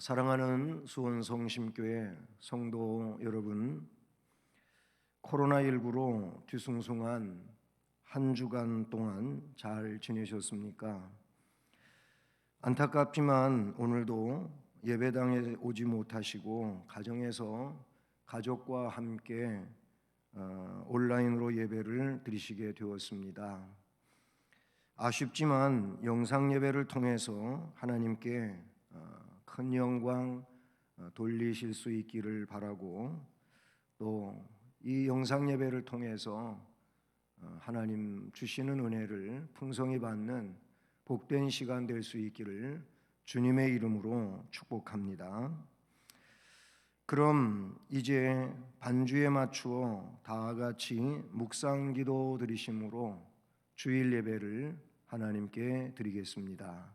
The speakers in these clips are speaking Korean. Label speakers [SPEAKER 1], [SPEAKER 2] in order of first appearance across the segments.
[SPEAKER 1] 사랑하는 수원성심교회 성도 여러분, 코로나19로 뒤숭숭한 한 주간 동안 잘 지내셨습니까? 안타깝지만 오늘도 예배당에 오지 못하시고 가정에서 가족과 함께 온라인으로 예배를 드리시게 되었습니다. 아쉽지만 영상 예배를 통해서 하나님께 큰 영광 돌리실 수 있기를 바라고, 또 이 영상 예배를 통해서 하나님 주시는 은혜를 풍성히 받는 복된 시간 될 수 있기를 주님의 이름으로 축복합니다. 그럼 이제 반주에 맞추어 다 같이 묵상 기도 드리심으로 주일 예배를 하나님께 드리겠습니다.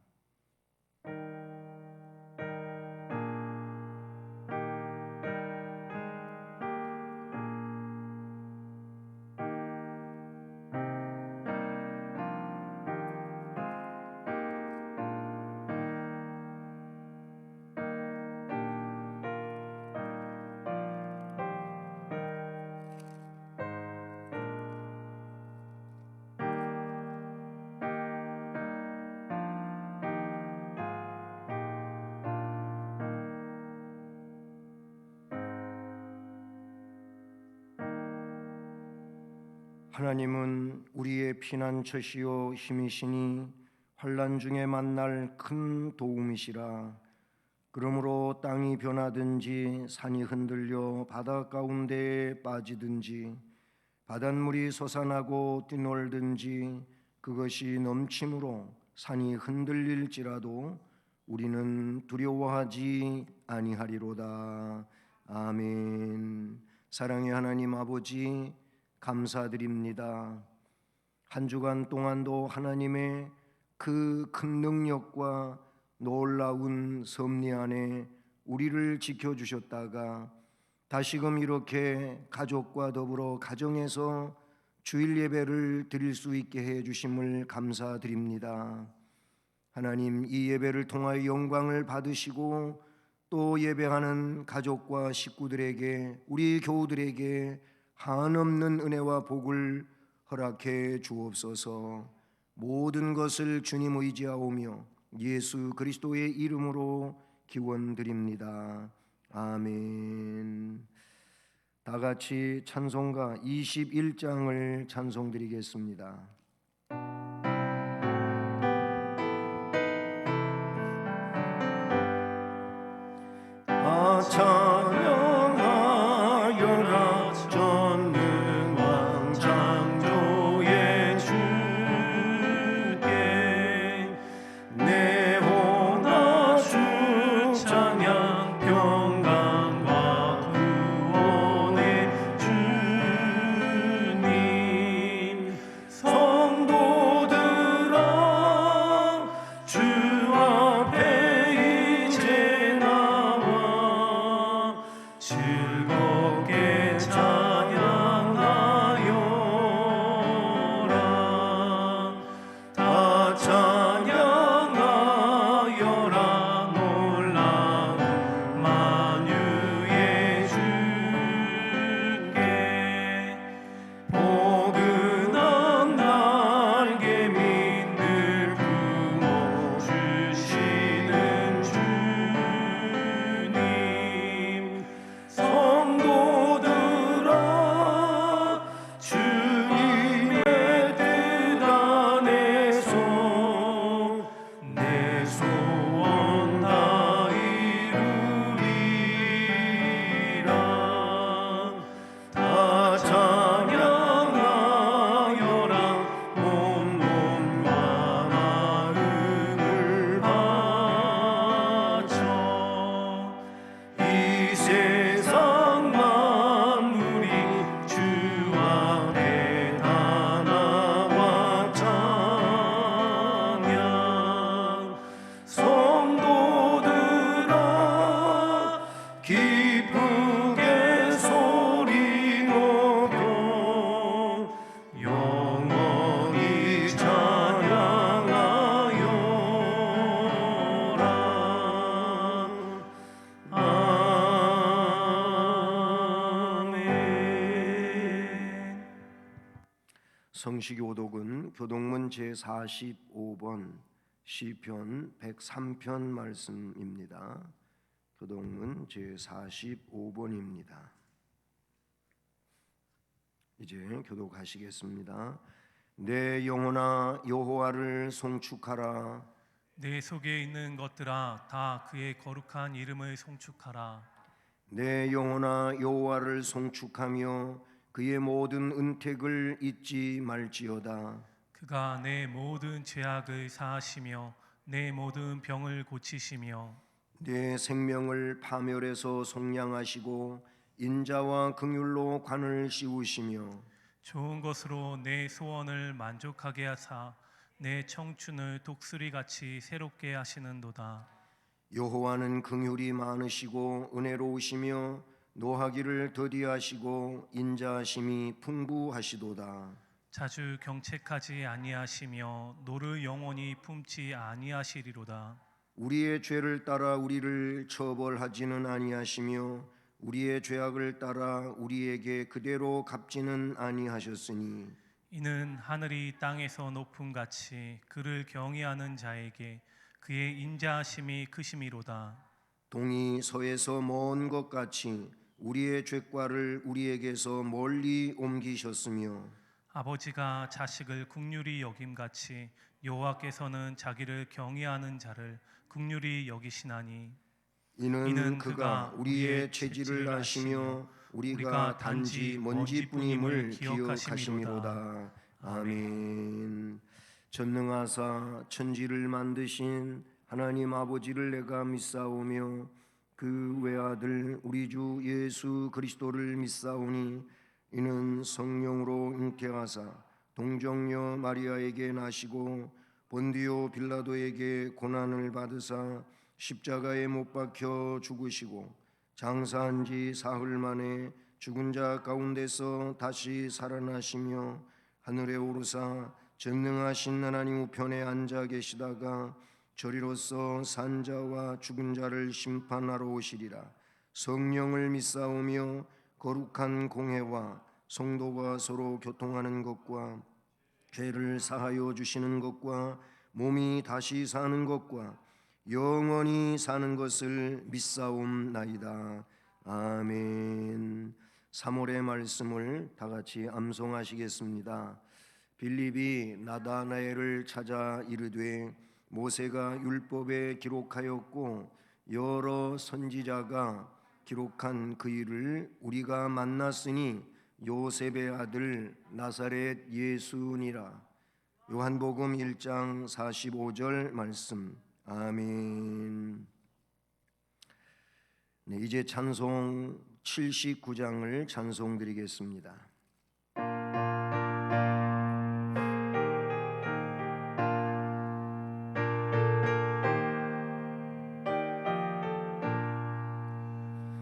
[SPEAKER 1] 하나님은 우리의 피난처시요 힘이시니 환난 중에 만날 큰 도움이시라. 그러므로 땅이 변하든지 산이 흔들려 바다 가운데에 빠지든지 바닷물이 솟아나고 뛰놀든지 그것이 넘침으로 산이 흔들릴지라도 우리는 두려워하지 아니하리로다. 아멘. 사랑의 하나님 아버지, 감사드립니다. 한 주간 동안도 하나님의 그 큰 능력과 놀라운 섭리 안에 우리를 지켜주셨다가 다시금 이렇게 가족과 더불어 가정에서 주일 예배를 드릴 수 있게 해주심을 감사드립니다. 하나님, 이 예배를 통하여 영광을 받으시고 또 예배하는 가족과 식구들에게, 우리 교우들에게 한없는 은혜와 복을 허락해 주옵소서. 모든 것을 주님 의지하오며 예수 그리스도의 이름으로 기원드립니다. 아멘. 다 같이 찬송가 21장을 찬송드리겠습니다. 찬양하여라 전능왕 창조의 주께 내 원하주 찬양 평강과 구원의 주님. 성도들아 주 앞에 이제 나와
[SPEAKER 2] 성시교독은 교독문 제45번 시편 103편 말씀입니다. 교독문 제45번입니다. 이제 교독하시겠습니다. 내 영혼아 여호와를 송축하라.
[SPEAKER 1] 내 속에 있는 것들아 다 그의 거룩한 이름을 송축하라.
[SPEAKER 2] 내 영혼아 여호와를 송축하며 그의 모든 은택을 잊지 말지어다.
[SPEAKER 1] 그가 내 모든 죄악을 사하시며 내 모든 병을 고치시며
[SPEAKER 2] 내 생명을 파멸해서 속량하시고 인자와 긍휼로 관을 씌우시며
[SPEAKER 1] 좋은 것으로 내 소원을 만족하게 하사 내 청춘을 독수리같이 새롭게 하시는도다.
[SPEAKER 2] 여호와는 긍휼이 많으시고 은혜로우시며 노하기를 더디하시고 인자하심이 풍부하시도다.
[SPEAKER 1] 자주 경책하지 아니하시며 노를 영원히 품지 아니하시리로다.
[SPEAKER 2] 우리의 죄를 따라 우리를 처벌하지는 아니하시며 우리의 죄악을 따라 우리에게 그대로 갚지는 아니하셨으니
[SPEAKER 1] 이는 하늘이 땅에서 높음같이 그를 경외하는 자에게 그의 인자하심이 크심이로다.
[SPEAKER 2] 동이 서에서 먼 것 같이 우리의 죄과를 우리에게서 멀리 옮기셨으며
[SPEAKER 1] 아버지가 자식을 긍휼히 여김같이 여호와께서는 자기를 경외하는 자를 긍휼히 여기시나니
[SPEAKER 2] 이는 그가 우리의 체질을 아시며 우리가 단지 먼지뿐임을 기억하심이로다. 아멘. 전능하사 천지를 만드신 하나님 아버지를 내가 믿사오며 그 외아들 우리 주 예수 그리스도를 믿사오니 이는 성령으로 잉태하사 동정녀 마리아에게 나시고 본디오 빌라도에게 고난을 받으사 십자가에 못 박혀 죽으시고 장사한 지 사흘 만에 죽은 자 가운데서 다시 살아나시며 하늘에 오르사 전능하신 하나님 우편에 앉아 계시다가 저리로서 산 자와 죽은 자를 심판하러 오시리라. 성령을 믿사오며 거룩한 공회와 성도가 서로 교통하는 것과 죄를 사하여 주시는 것과 몸이 다시 사는 것과 영원히 사는 것을 믿사옵나이다. 아멘. 3월의 말씀을 다 같이 암송하시겠습니다. 빌립이 나다나엘을 찾아 이르되 모세가 율법에 기록하였고 여러 선지자가 기록한 그 일을 우리가 만났으니 요셉의 아들 나사렛 예수니라. 요한복음 1장 45절 말씀. 아멘. 네, 이제 찬송 79장을 찬송드리겠습니다.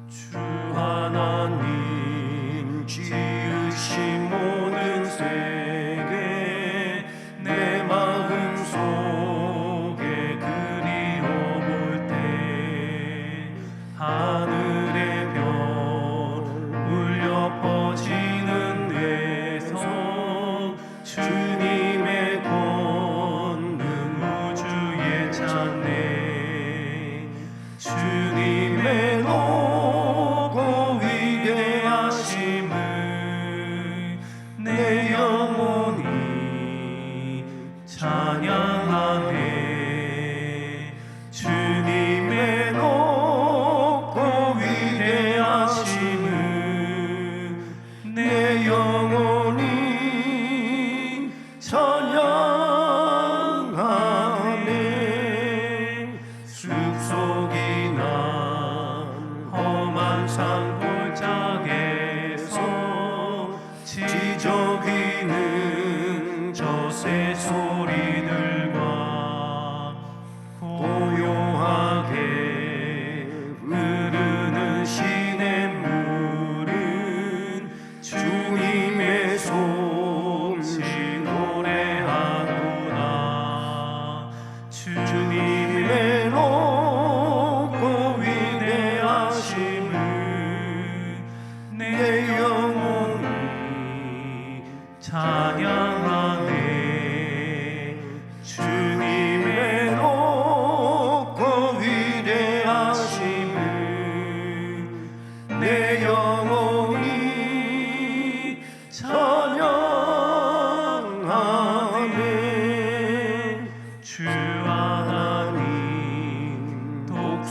[SPEAKER 1] 주 하나님 지으신 모든 세계 내 마음 속에 그리워볼 때 하늘의 별 울려 퍼지는 데서 주님의 권능 우주에 찬네 주님의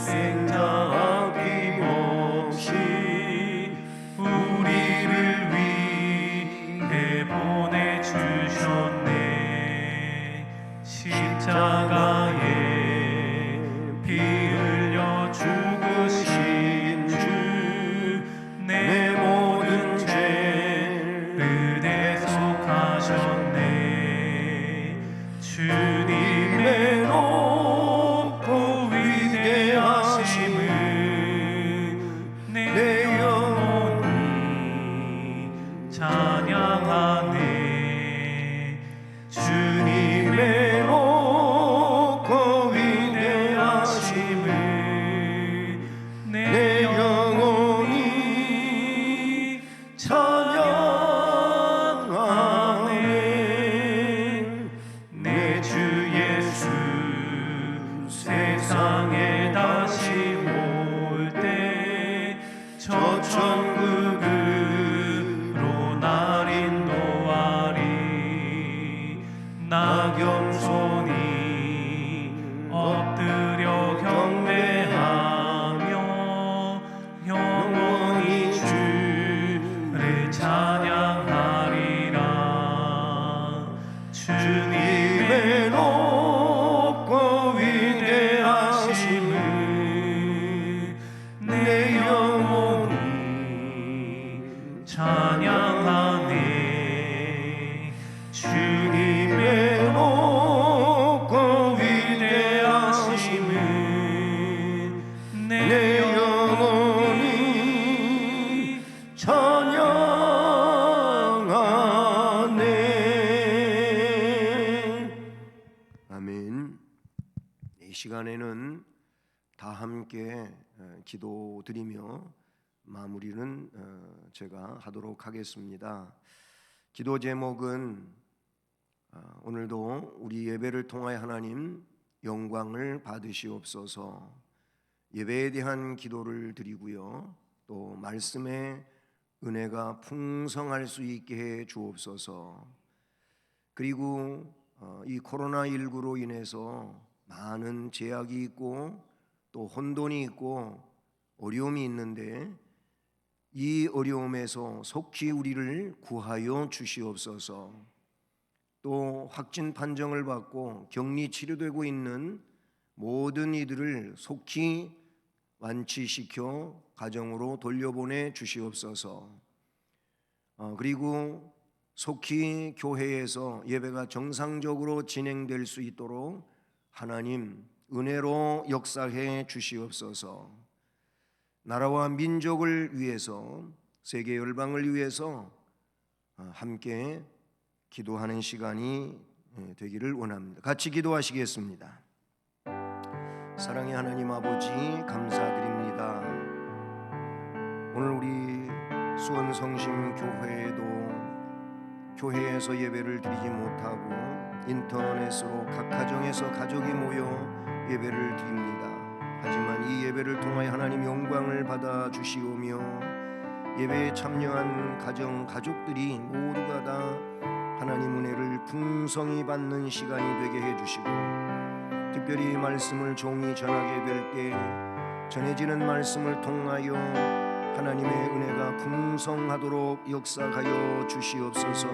[SPEAKER 2] 희생자 아낌없이
[SPEAKER 1] 우리를 위해 보내주셨네. 십자가에 피 흘려 죽으신 주, 내 모든 죄를 대속하셨네. 주님의 높고 위대하심을 내 영혼이 찬양하네. 주님의 높고 위대하심을 내 영혼이 찬양하네. 내 주 예수 세상에 다시 올 때 저 천국으로 날 인도하리. 나 겸손히 엎드려 경배하며 영원히 주를 찬양하리라. 주님의 높고 위대하심을 내 영혼이 찬양하네. 주님의 높고 위대하심을 내 영혼이 찬양하네.
[SPEAKER 2] 아멘. 이 시간에는 다 함께 기도드리며 마무리는 제가 하도록 하겠습니다. 기도 제목은 오늘도 우리 예배를 통하여 하나님 영광을 받으시옵소서. 예배에 대한 기도를 드리고요, 또 말씀의 은혜가 풍성할 수 있게 해 주옵소서. 그리고 이 코로나19로 인해서 많은 제약이 있고 또 혼돈이 있고 어려움이 있는데 이 어려움에서 속히 우리를 구하여 주시옵소서. 또 확진 판정을 받고 격리 치료되고 있는 모든 이들을 속히 완치시켜 가정으로 돌려보내 주시옵소서. 그리고 속히 교회에서 예배가 정상적으로 진행될 수 있도록 하나님 은혜로 역사해 주시옵소서. 나라와 민족을 위해서, 세계 열방을 위해서 함께 기도하는 시간이 되기를 원합니다. 같이 기도하시겠습니다. 사랑의 하나님 아버지, 감사드립니다. 오늘 우리 수원성심교회에도 교회에서 예배를 드리지 못하고 인터넷으로 각 가정에서 가족이 모여 예배를 드립니다. 하지만 이 예배를 통하여 하나님 영광을 받아 주시오며 예배에 참여한 가족들이 모두가 다 하나님 은혜를 풍성히 받는 시간이 되게 해주시고, 특별히 말씀을 종이 전하게 될 때 전해지는 말씀을 통하여 하나님의 은혜가 풍성하도록 역사하여 주시옵소서.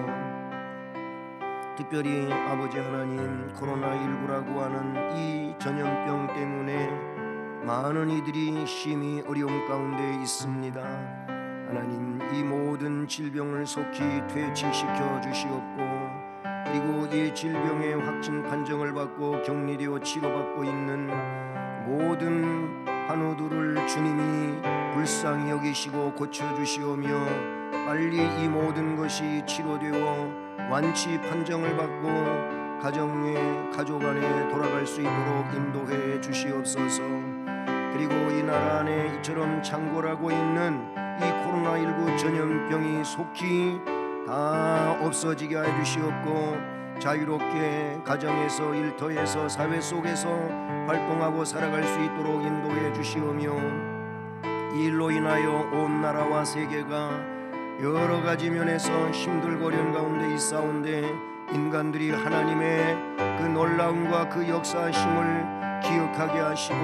[SPEAKER 2] 특별히 아버지 하나님, 코로나19라고 하는 이 전염병 때문에 많은 이들이 심히 어려움 가운데 있습니다. 하나님, 이 모든 질병을 속히 퇴치시켜 주시옵고, 그리고 이 질병의 확진 판정을 받고 격리되어 치료받고 있는 모든 환우들을 주님이 불쌍히 여기시고 고쳐주시오며 빨리 이 모든 것이 치료되어 완치 판정을 받고 가족 안에 돌아갈 수 있도록 인도해 주시옵소서. 그리고 이 나라 안에 이처럼 창궐하고 있는 이 코로나19 전염병이 속히 다 없어지게 해 주시옵고, 자유롭게 가정에서, 일터에서, 사회 속에서 활동하고 살아갈 수 있도록 인도해 주시오며, 이 일로 인하여 온 나라와 세계가 여러 가지 면에서 힘들고 어려운 가운데 있사온데 인간들이 하나님의 그 놀라움과 그 역사하심을 기억하게 하시고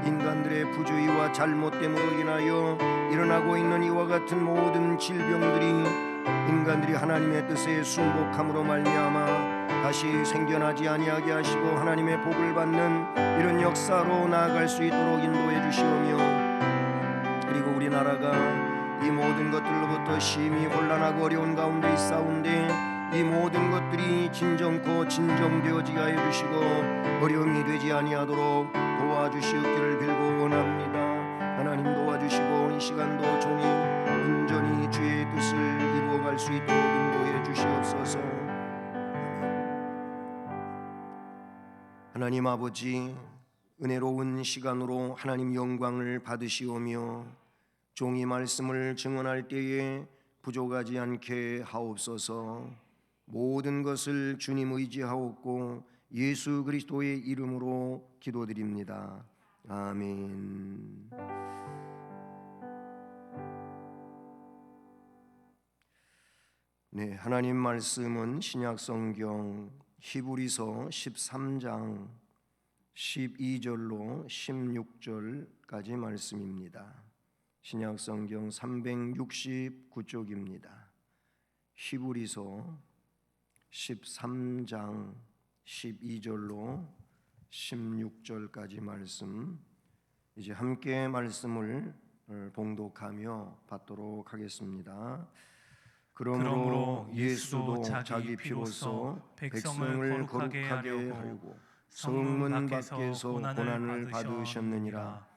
[SPEAKER 2] 인간들의 부주의와 잘못됨으로 인하여 일어나고 있는 이와 같은 모든 질병들이 인간들이 하나님의 뜻에 순복함으로 말미암아 다시 생겨나지 아니하게 하시고 하나님의 복을 받는 이런 역사로 나아갈 수 있도록 인도해 주시오며, 그리고 우리나라가 이 모든 것들로부터 심히 혼란하고 어려운 가운데 있사온데 이 모든 것들이 진정코 진정되어지게 하여 주시고 어려움이 되지 아니하도록 도와주시옵기를 빌고 원합니다. 하나님 도와주시고 이 시간도 종이 온전히 주의 뜻을 이루어갈 수 있도록 인도해 주시옵소서. 하나님 아버지, 은혜로운 시간으로 하나님 영광을 받으시오며 종이 말씀을 증언할 때에 부족하지 않게 하옵소서. 모든 것을 주님 의지하옵고 예수 그리스도의 이름으로 기도드립니다. 아멘. 네, 하나님 말씀은 신약 성경 히브리서 13장 12절로 16절까지 말씀입니다. 신약 성경 369쪽입니다. 히브리서 13장 12절로 16절까지 말씀, 이제 함께 말씀을 봉독하며 받도록 하겠습니다. 그러므로 예수도 자기 피로써 백성을 거룩하게 하려고 성문 밖에서 고난을 받으셨느니라.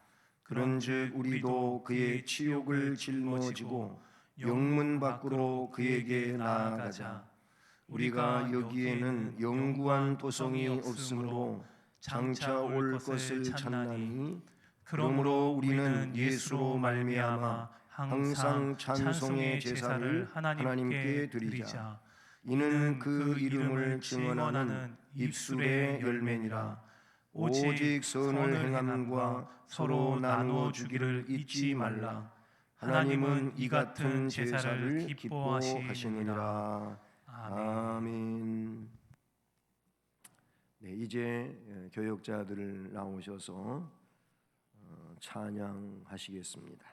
[SPEAKER 2] 그런즉 우리도 그의 치욕을 짊어지고 영문 밖으로 그에게 나아가자. 우리가 여기에는 영구한 도성이 없으므로 장차 올 것을 찾나니, 그러므로 우리는 예수로 말미암아 항상 찬송의 제사를 하나님께 드리자. 이는 그 이름을 증언하는 입술의 열매니라. 오직 선을 행함과 서로 나누어 주기를 잊지 말라. 하나님은 이 같은 제사를 기뻐하시느니라. 아멘. 네, 이제 교역자들 나오셔서 찬양하시겠습니다.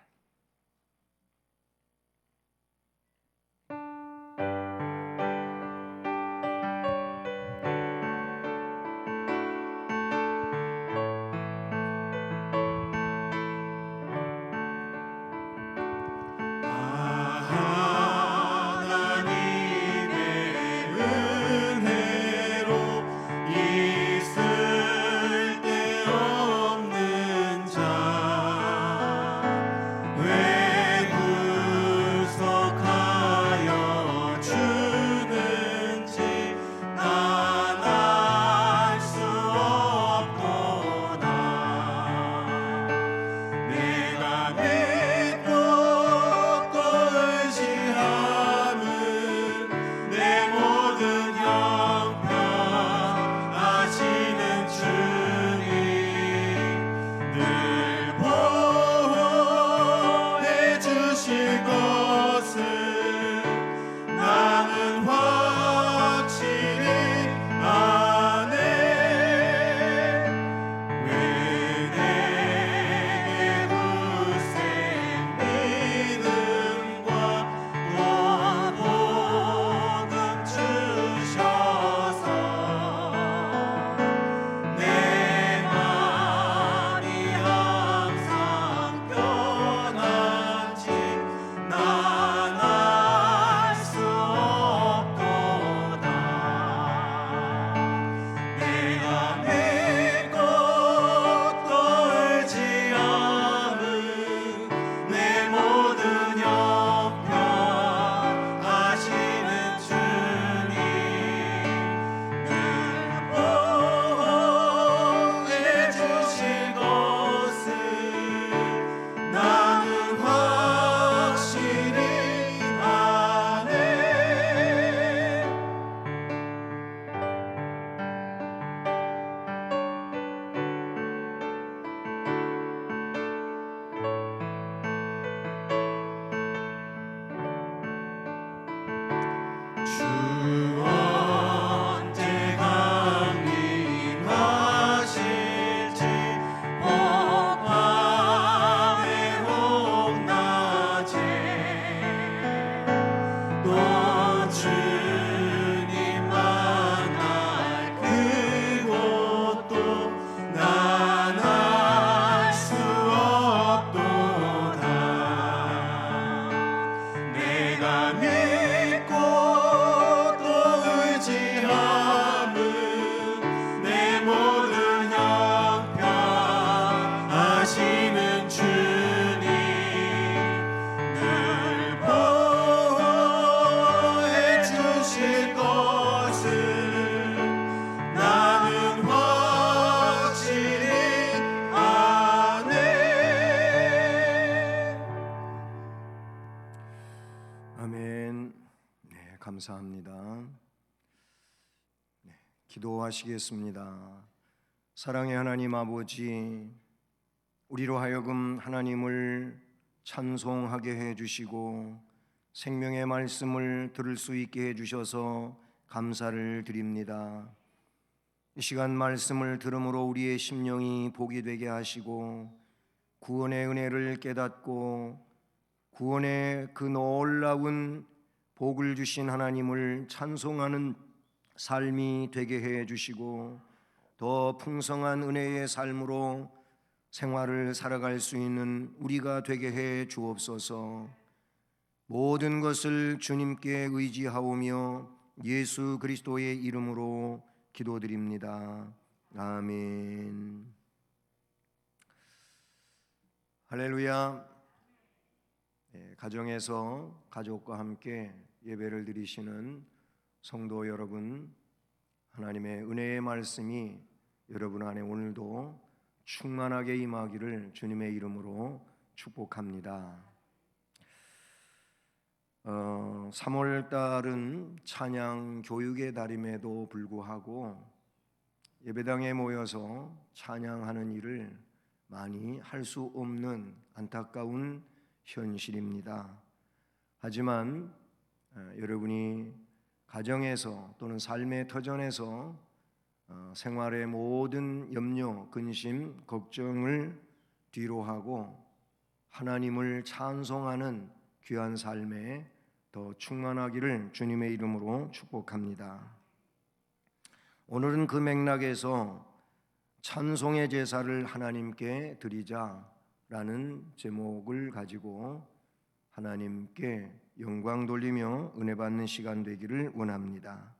[SPEAKER 2] 감사합니다. 기도하시겠습니다. 사랑의 하나님 아버지, 우리로 하여금 하나님을 찬송하게 해주시고 생명의 말씀을 들을 수 있게 해주셔서 감사를 드립니다. 이 시간 말씀을 들음으로 우리의 심령이 복이 되게 하시고 구원의 은혜를 깨닫고 구원의 그 놀라운 복을 주신 하나님을 찬송하는 삶이 되게 해 주시고 더 풍성한 은혜의 삶으로 생활을 살아갈 수 있는 우리가 되게 해 주옵소서. 모든 것을 주님께 의지하오며 예수 그리스도의 이름으로 기도드립니다. 아멘. 할렐루야. 가정에서 가족과 함께 예배를 드리시는 성도 여러분, 하나님의 은혜의 말씀이 여러분 안에 오늘도 충만하게 임하기를 주님의 이름으로 축복합니다. 3월 달은 찬양 교육의 달임에도 불구하고 예배당에 모여서 찬양하는 일을 많이 할 수 없는 안타까운 현실입니다. 하지만 여러분이 가정에서 또는 삶의 터전에서 생활의 모든 염려, 근심, 걱정을 뒤로하고 하나님을 찬송하는 귀한 삶에 더 충만하기를 주님의 이름으로 축복합니다. 오늘은 그 맥락에서 찬송의 제사를 하나님께 드리자라는 제목을 가지고 하나님께 영광 돌리며 은혜 받는 시간 되기를 원합니다.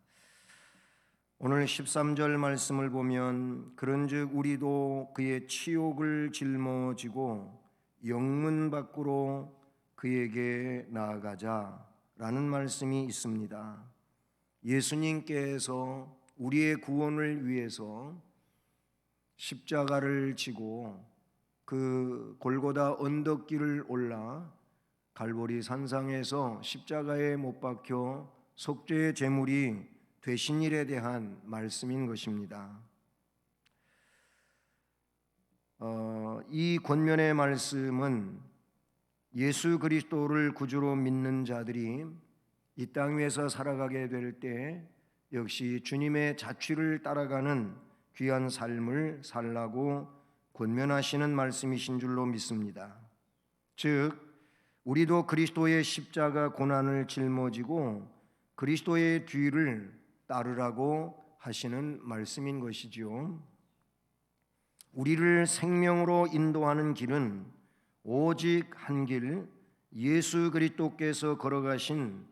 [SPEAKER 2] 오늘 13절 말씀을 보면 그런즉 우리도 그의 치욕을 짊어지고 영문 밖으로 그에게 나아가자라는 말씀이 있습니다. 예수님께서 우리의 구원을 위해서 십자가를 지고 그 골고다 언덕길을 올라 갈보리 산상에서 십자가에 못 박혀 속죄의 제물이 되신 일에 대한 말씀인 것입니다. 이 권면의 말씀은 예수 그리스도를 구주로 믿는 자들이 이 땅 위에서 살아가게 될 때 역시 주님의 자취를 따라가는 귀한 삶을 살라고 권면하시는 말씀이신 줄로 믿습니다. 즉 우리도 그리스도의 십자가 고난을 짊어지고 그리스도의 뒤를 따르라고 하시는 말씀인 것이지요. 우리를 생명으로 인도하는 길은 오직 한 길, 예수 그리스도께서 걸어가신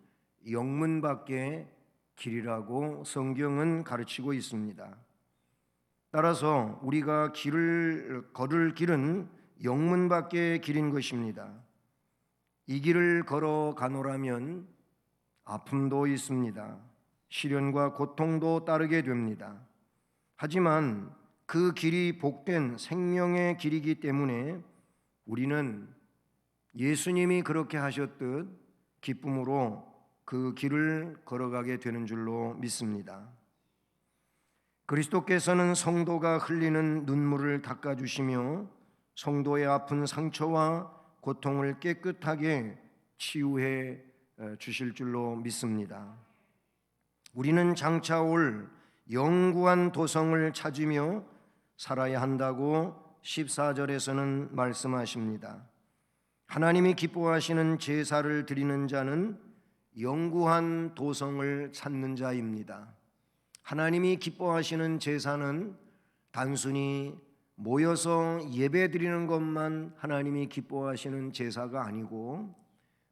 [SPEAKER 2] 영문 밖의 길이라고 성경은 가르치고 있습니다. 따라서 우리가 길을 걸을 길은 영문 밖의 길인 것입니다. 이 길을 걸어가노라면 아픔도 있습니다. 시련과 고통도 따르게 됩니다. 하지만 그 길이 복된 생명의 길이기 때문에 우리는 예수님이 그렇게 하셨듯 기쁨으로 그 길을 걸어가게 되는 줄로 믿습니다. 그리스도께서는 성도가 흘리는 눈물을 닦아주시며 성도의 아픈 상처와 고통을 깨끗하게 치유해 주실 줄로 믿습니다. 우리는 장차 올 영구한 도성을 찾으며 살아야 한다고 14절에서는 말씀하십니다. 하나님이 기뻐하시는 제사를 드리는 자는 영구한 도성을 찾는 자입니다. 하나님이 기뻐하시는 제사는 단순히 모여서 예배드리는 것만 하나님이 기뻐하시는 제사가 아니고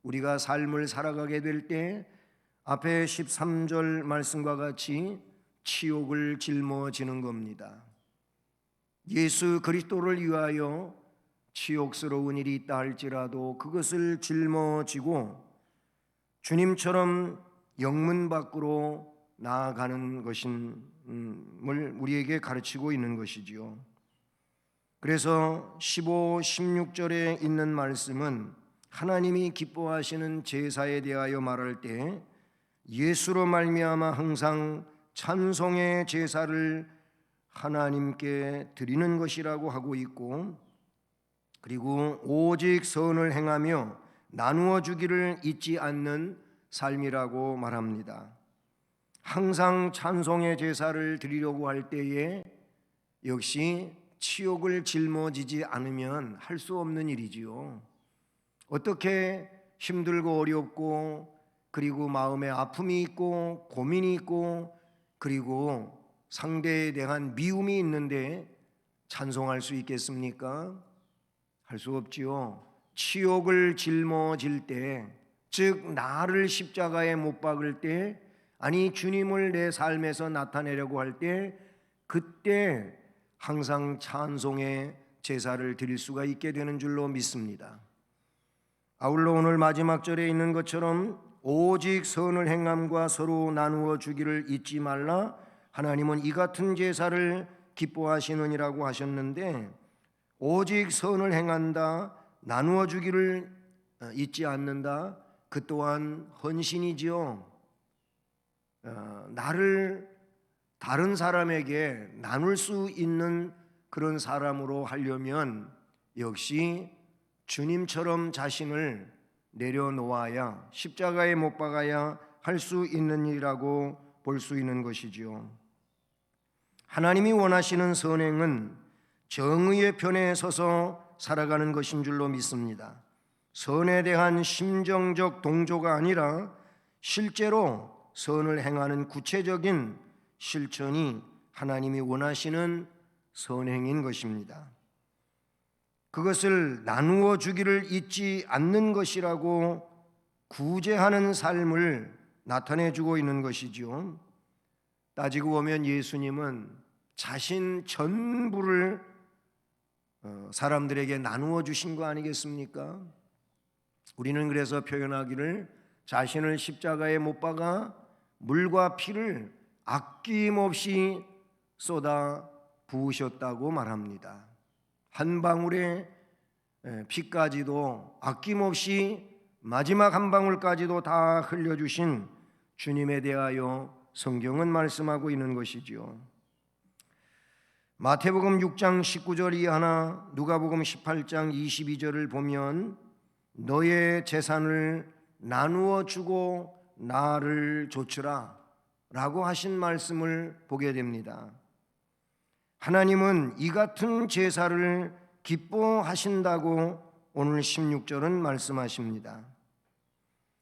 [SPEAKER 2] 우리가 삶을 살아가게 될 때 앞에 13절 말씀과 같이 치욕을 짊어지는 겁니다. 예수 그리스도를 위하여 치욕스러운 일이 있다 할지라도 그것을 짊어지고 주님처럼 영문 밖으로 나아가는 것임을 우리에게 가르치고 있는 것이지요. 그래서 15, 16절에 있는 말씀은 하나님이 기뻐하시는 제사에 대하여 말할 때 예수로 말미암아 항상 찬송의 제사를 하나님께 드리는 것이라고 하고 있고, 그리고 오직 선을 행하며 나누어 주기를 잊지 않는 삶이라고 말합니다. 항상 찬송의 제사를 드리려고 할 때에 역시 치욕을 짊어지지 않으면 할 수 없는 일이지요. 어떻게 힘들고 어렵고, 그리고 마음에 아픔이 있고 고민이 있고, 그리고 상대에 대한 미움이 있는데 찬송할 수 있겠습니까? 할 수 없지요. 치욕을 짊어질 때, 즉 나를 십자가에 못 박을 때, 아니 주님을 내 삶에서 나타내려고 할 때, 그때 항상 찬송의 제사를 드릴 수가 있게 되는 줄로 믿습니다. 아울러 오늘 마지막 절에 있는 것처럼 오직 선을 행함과 서로 나누어 주기를 잊지 말라. 하나님은 이 같은 제사를 기뻐하시느니라고 하셨는데, 오직 선을 행한다, 나누어 주기를 잊지 않는다, 그 또한 헌신이지요. 나를 다른 사람에게 나눌 수 있는 그런 사람으로 하려면 역시 주님처럼 자신을 내려놓아야, 십자가에 못 박아야 할 수 있는 일이라고 볼 수 있는 것이지요. 하나님이 원하시는 선행은 정의의 편에 서서 살아가는 것인 줄로 믿습니다. 선에 대한 심정적 동조가 아니라 실제로 선을 행하는 구체적인 실천이 하나님이 원하시는 선행인 것입니다. 그것을 나누어 주기를 잊지 않는 것이라고 구제하는 삶을 나타내 주고 있는 것이죠. 따지고 보면 예수님은 자신 전부를 사람들에게 나누어 주신 거 아니겠습니까? 우리는 그래서 표현하기를 자신을 십자가에 못 박아 물과 피를 아낌없이 쏟아 부으셨다고 말합니다. 한 방울의 피까지도 아낌없이 마지막 한 방울까지도 다 흘려주신 주님에 대하여 성경은 말씀하고 있는 것이지요. 마태복음 6장 19절 이하나 누가복음 18장 22절을 보면 너의 재산을 나누어 주고 나를 조추라 라고 하신 말씀을 보게 됩니다. 하나님은 이 같은 제사를 기뻐하신다고 오늘 16절은 말씀하십니다.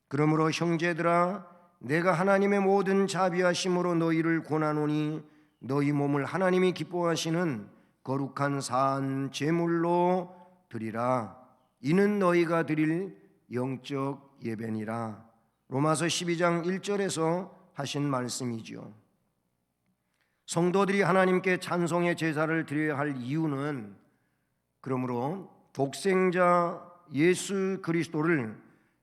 [SPEAKER 2] 그러므로 형제들아, 내가 하나님의 모든 자비하심으로 너희를 권하노니 너희 몸을 하나님이 기뻐하시는 거룩한 산 제물로 드리라. 이는 너희가 드릴 영적 예배니라. 로마서 12장 1절에서 하신 말씀이지요. 성도들이 하나님께 찬송의 제사를 드려야 할 이유는 그러므로 독생자 예수 그리스도를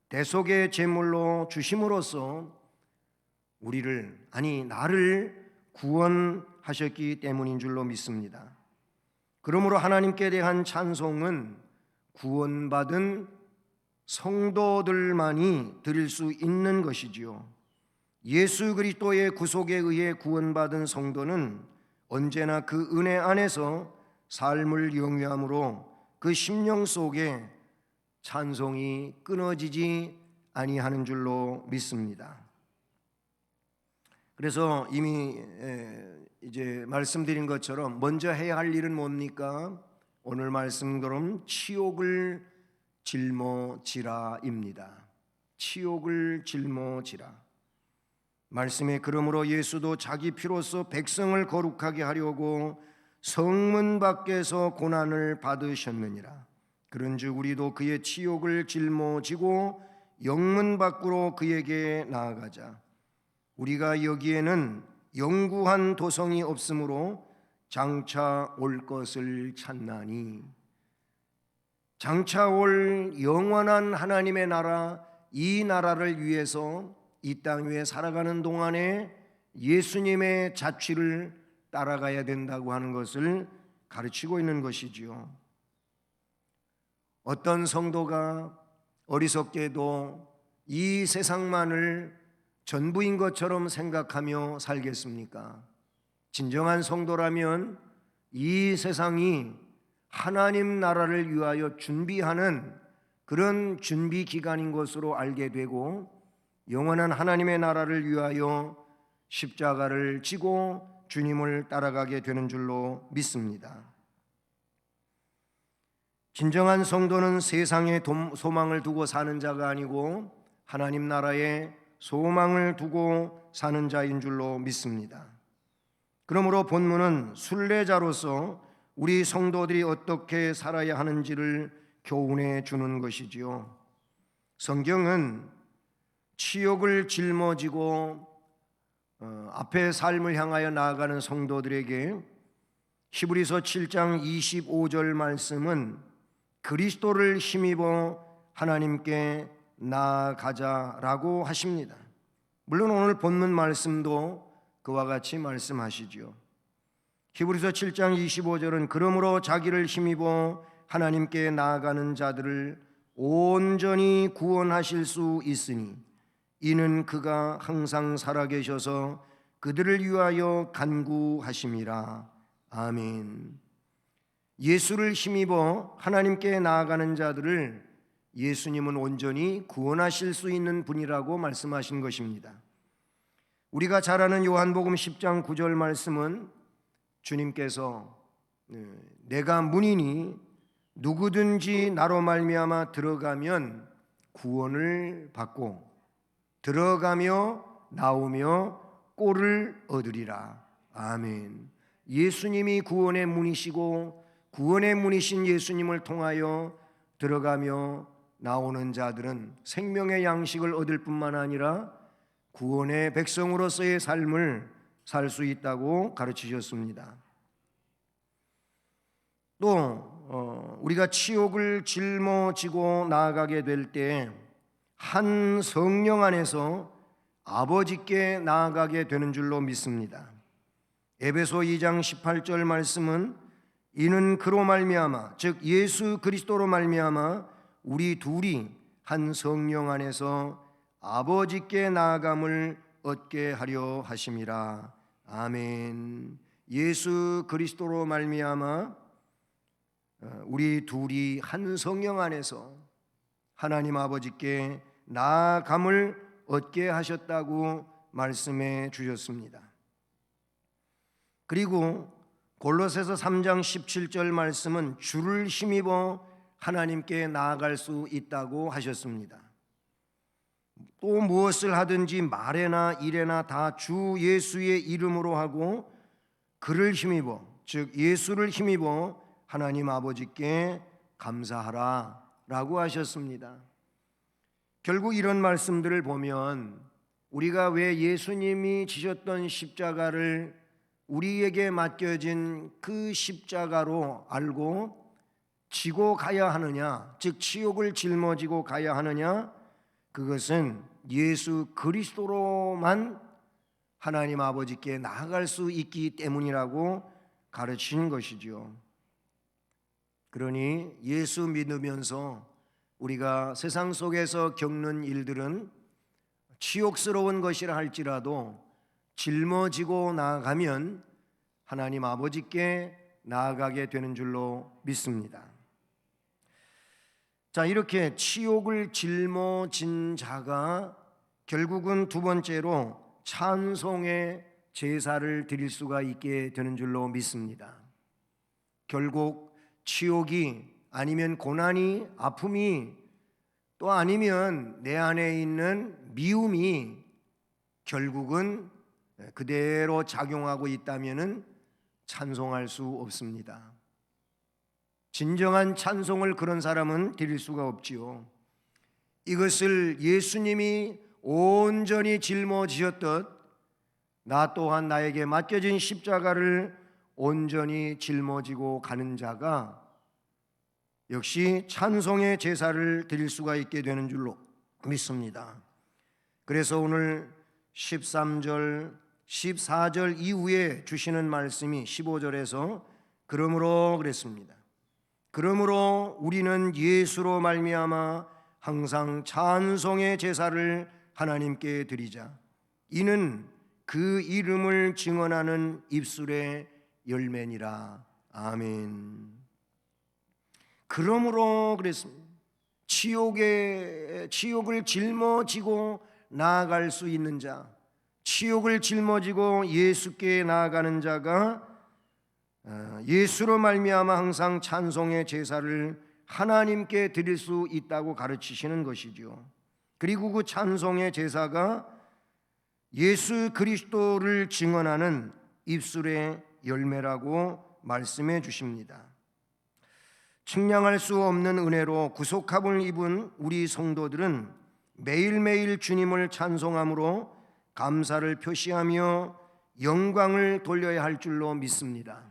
[SPEAKER 2] 대속의 제물로 주심으로써 우리를, 아니 나를 구원하셨기 때문인 줄로 믿습니다. 그러므로 하나님께 대한 찬송은 구원받은 성도들만이 드릴 수 있는 것이지요. 예수 그리스도의 구속에 의해 구원받은 성도는 언제나 그 은혜 안에서 삶을 영위함으로 그 심령 속에 찬송이 끊어지지 아니하는 줄로 믿습니다. 그래서 이미 이제 말씀드린 것처럼 먼저 해야 할 일은 뭡니까? 오늘 말씀처럼 치욕을 짊어지라입니다. 치욕을 짊어지라. 말씀에 그러므로 예수도 자기 피로써 백성을 거룩하게 하려고 성문 밖에서 고난을 받으셨느니라. 그런즉 우리도 그의 치욕을 짊어지고 영문 밖으로 그에게 나아가자. 우리가 여기에는 영구한 도성이 없으므로 장차 올 것을 찾나니. 장차 올 영원한 하나님의 나라, 이 나라를 위해서 이 땅 위에 살아가는 동안에 예수님의 자취를 따라가야 된다고 하는 것을 가르치고 있는 것이지요. 어떤 성도가 어리석게도 이 세상만을 전부인 것처럼 생각하며 살겠습니까? 진정한 성도라면 이 세상이 하나님 나라를 위하여 준비하는 그런 준비 기간인 것으로 알게 되고 영원한 하나님의 나라를 위하여 십자가를 지고 주님을 따라가게 되는 줄로 믿습니다. 진정한 성도는 세상에 소망을 두고 사는 자가 아니고 하나님 나라에 소망을 두고 사는 자인 줄로 믿습니다. 그러므로 본문은 순례자로서 우리 성도들이 어떻게 살아야 하는지를 교훈해 주는 것이지요. 성경은 치욕을 짊어지고 앞에 삶을 향하여 나아가는 성도들에게 히브리서 7장 25절 말씀은 그리스도를 힘입어 하나님께 나아가자라고 하십니다. 물론 오늘 본문 말씀도 그와 같이 말씀하시죠. 히브리서 7장 25절은 그러므로 자기를 힘입어 하나님께 나아가는 자들을 온전히 구원하실 수 있으니 이는 그가 항상 살아계셔서 그들을 위하여 간구하심이라. 아멘. 예수를 힘입어 하나님께 나아가는 자들을 예수님은 온전히 구원하실 수 있는 분이라고 말씀하신 것입니다. 우리가 잘 아는 요한복음 10장 9절 말씀은 주님께서 내가 문이니 누구든지 나로 말미암아 들어가면 구원을 받고 들어가며 나오며 꼴을 얻으리라. 아멘. 예수님이 구원의 문이시고 구원의 문이신 예수님을 통하여 들어가며 나오는 자들은 생명의 양식을 얻을 뿐만 아니라 구원의 백성으로서의 삶을 살 수 있다고 가르치셨습니다. 또 우리가 치욕을 짊어지고 나아가게 될 때 한 성령 안에서 아버지께 나아가게 되는 줄로 믿습니다. 에베소 2장 18절 말씀은 이는 그로 말미암아 즉 예수 그리스도로 말미암아 우리 둘이 한 성령 안에서 아버지께 나아감을 얻게 하려 하심이라. 아멘. 예수 그리스도로 말미암아 우리 둘이 한 성령 안에서 하나님 아버지께 나아감을 얻게 하셨다고 말씀해 주셨습니다. 그리고 골로새서 3장 17절 말씀은 주를 힘입어 하나님께 나아갈 수 있다고 하셨습니다. 또 무엇을 하든지 말에나 일에나 다 주 예수의 이름으로 하고 그를 힘입어 즉 예수를 힘입어 하나님 아버지께 감사하라 라고 하셨습니다. 결국 이런 말씀들을 보면 우리가 왜 예수님이 지셨던 십자가를 우리에게 맡겨진 그 십자가로 알고 지고 가야 하느냐, 즉 치욕을 짊어지고 가야 하느냐, 그것은 예수 그리스도로만 하나님 아버지께 나아갈 수 있기 때문이라고 가르치는 것이죠. 그러니 예수 믿으면서 우리가 세상 속에서 겪는 일들은 치욕스러운 것이라 할지라도 짊어지고 나아가면 하나님 아버지께 나아가게 되는 줄로 믿습니다. 자, 이렇게 치욕을 짊어진 자가 결국은 두 번째로 찬송의 제사를 드릴 수가 있게 되는 줄로 믿습니다. 결국 치욕이 아니면 고난이, 아픔이 또 아니면 내 안에 있는 미움이 결국은 그대로 작용하고 있다면 찬송할 수 없습니다. 진정한 찬송을 그런 사람은 드릴 수가 없지요. 이것을 예수님이 온전히 짊어지셨듯 나 또한 나에게 맡겨진 십자가를 온전히 짊어지고 가는 자가 역시 찬송의 제사를 드릴 수가 있게 되는 줄로 믿습니다. 그래서 오늘 13절, 14절 이후에 주시는 말씀이 15절에서 그러므로 그랬습니다. 그러므로 우리는 예수로 말미암아 항상 찬송의 제사를 하나님께 드리자. 이는 그 이름을 증언하는 입술의 열매니라. 아멘. 그러므로 그랬습니다. 치욕을 짊어지고 나아갈 수 있는 자, 치욕을 짊어지고 예수께 나아가는 자가 예수로 말미암아 항상 찬송의 제사를 하나님께 드릴 수 있다고 가르치시는 것이죠. 그리고 그 찬송의 제사가 예수 그리스도를 증언하는 입술의 열매라고 말씀해 주십니다. 측량할 수 없는 은혜로 구속함을 입은 우리 성도들은 매일매일 주님을 찬송함으로 감사를 표시하며 영광을 돌려야 할 줄로 믿습니다.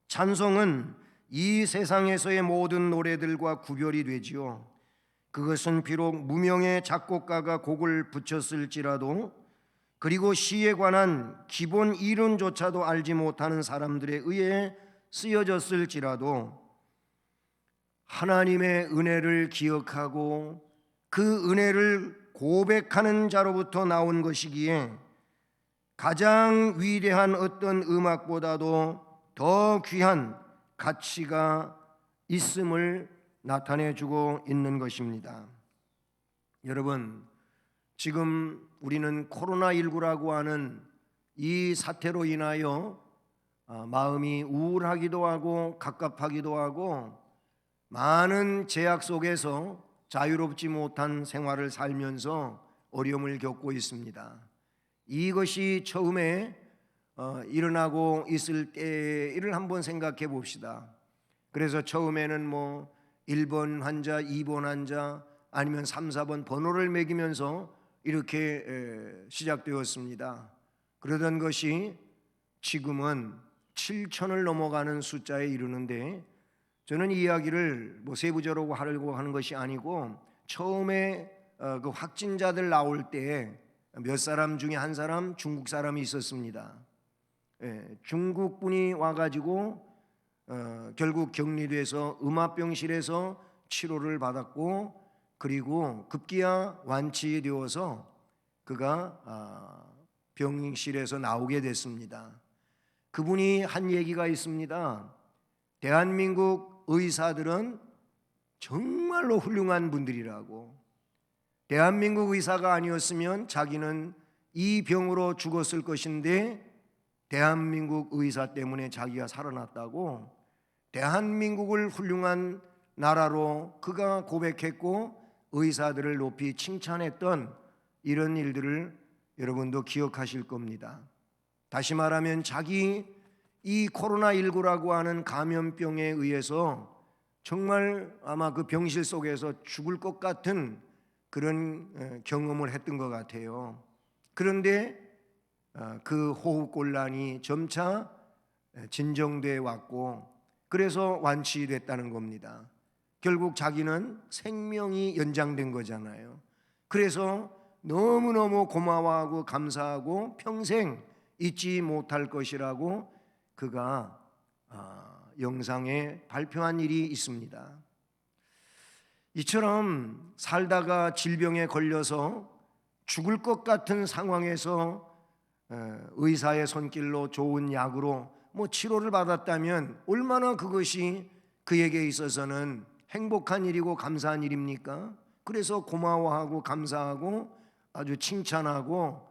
[SPEAKER 2] 찬송은 이 세상에서의 모든 노래들과 구별이 되지요. 그것은 비록 무명의 작곡가가 곡을 붙였을지라도, 그리고 시에 관한 기본 이론조차도 알지 못하는 사람들에 의해 쓰여졌을지라도 하나님의 은혜를 기억하고 그 은혜를 고백하는 자로부터 나온 것이기에 가장 위대한 어떤 음악보다도 더 귀한 가치가 있음을 나타내주고 있는 것입니다. 여러분, 지금 우리는 코로나19라고 하는 이 사태로 인하여 마음이 우울하기도 하고 갑갑하기도 하고 많은 제약 속에서 자유롭지 못한 생활을 살면서 어려움을 겪고 있습니다. 이것이 처음에 일어나고 있을 때를 한번 생각해 봅시다. 그래서 처음에는 1번 환자, 2번 환자 아니면 3, 4번 번호를 매기면서 이렇게 시작되었습니다. 그러던 것이 지금은 7천을 넘어가는 숫자에 이르는데, 저는 이 이야기를 세부적으로 하려고 하는 것이 아니고 처음에 그 확진자들 나올 때 몇 사람 중에 한 사람 중국 사람이 있었습니다. 중국 분이 와가지고 결국 격리돼서 음압병실에서 치료를 받았고, 그리고 급기야 완치되어서 그가 병실에서 나오게 됐습니다. 그분이 한 얘기가 있습니다. 대한민국 의사들은 정말로 훌륭한 분들이라고, 대한민국 의사가 아니었으면 자기는 이 병으로 죽었을 것인데 대한민국 의사 때문에 자기가 살아났다고, 대한민국을 훌륭한 나라로 그가 고백했고 의사들을 높이 칭찬했던 이런 일들을 여러분도 기억하실 겁니다. 다시 말하면 자기 이 코로나19라고 하는 감염병에 의해서 정말 아마 그 병실 속에서 죽을 것 같은 그런 경험을 했던 것 같아요. 그런데 그 호흡곤란이 점차 진정돼 왔고, 그래서 완치됐다는 겁니다. 결국 자기는 생명이 연장된 거잖아요. 그래서 너무너무 고마워하고 감사하고 평생 잊지 못할 것이라고 그가 영상에 발표한 일이 있습니다. 이처럼 살다가 질병에 걸려서 죽을 것 같은 상황에서 의사의 손길로 좋은 약으로 치료를 받았다면 얼마나 그것이 그에게 있어서는 행복한 일이고 감사한 일입니까? 그래서 고마워하고 감사하고 아주 칭찬하고